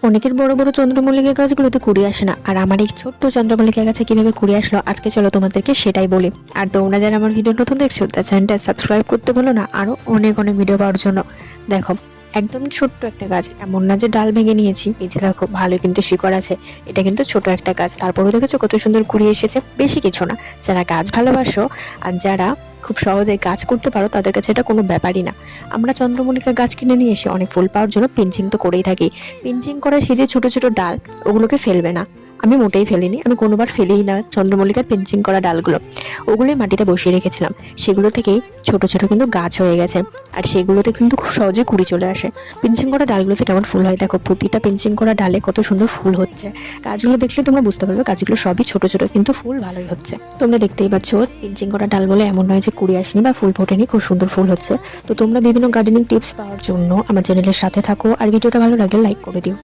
অনেকের বড় বড় চন্দ্রমল্লিকা গাছগুলোতে কুড়ি আসে না, আর আমার এই ছোট্ট চন্দ্রমল্লিকা গাছে কিভাবে কুড়ি আসলো আজকে চলো তোমাদেরকে সেটাই বলি। আর তোমরা যারা আমার ভিডিও নতুন দেখছো তার চ্যানেলটা সাবস্ক্রাইব করতে ভুলো না, আরো অনেক অনেক ভিডিও পাওয়ার জন্য। দেখো, একদম ছোট্ট একটা গাছ, এমন না যে ডাল ভেঙে নিয়েছি, এই যে দেখো ভালো কিন্তু শিকড় আছে। এটা কিন্তু ছোট একটা গাছ, তারপরেও দেখেছো কত সুন্দর কুড়ি এসেছে। বেশি কিছু না, যারা গাছ ভালোবাসো আর যারা খুব সহজে গাছ করতে পারো তাদের কাছে এটা কোনো ব্যাপারই না। আমরা চন্দ্রমল্লিকা গাছ কিনে নিয়ে এসে অনেক ফুল পাওয়ার জন্য পিঞ্চিং তো করেই থাকি। পিঞ্চিং করা সেই যে ছোট ছোট ডাল, ওগুলোকে ফেলবে না। আমি মোটেই ফেলিনি, আমি কোনোবার ফেলেই না চন্দ্রমল্লিকার পিঞ্চিং করা ডালগুলো। ওগুলোই মাটিতে বসিয়ে রেখেছিলাম, সেগুলো থেকেই ছোট ছোট কিন্তু গাছ হয়ে গেছে। আর সেগুলোতে কিন্তু খুব সহজে কুড়ি চলে আসে। পিঞ্চিং করা ডালগুলোতে কেমন ফুল হয় দেখো, প্রতিটা পিঞ্চিং করা ডালে কত সুন্দর ফুল হচ্ছে। গাছগুলো দেখলে তোমরা বুঝতে পারবে গাছগুলো সবই ছোট ছোট, কিন্তু ফুল ভালোই হচ্ছে। তোমরা দেখতেই পাচ্ছ পিঞ্চিং করা ডাল বলে এমন নয় যে কুড়ি আসেনি বা ফুল ফোটেনি, খুব সুন্দর ফুল হচ্ছে। তো তোমরা বিভিন্ন গার্ডেনিং টিপস পাওয়ার জন্য আমার চ্যানেলের সাথে থাকো, আর ভিডিওটা ভালো লাগলে লাইক করে দিও।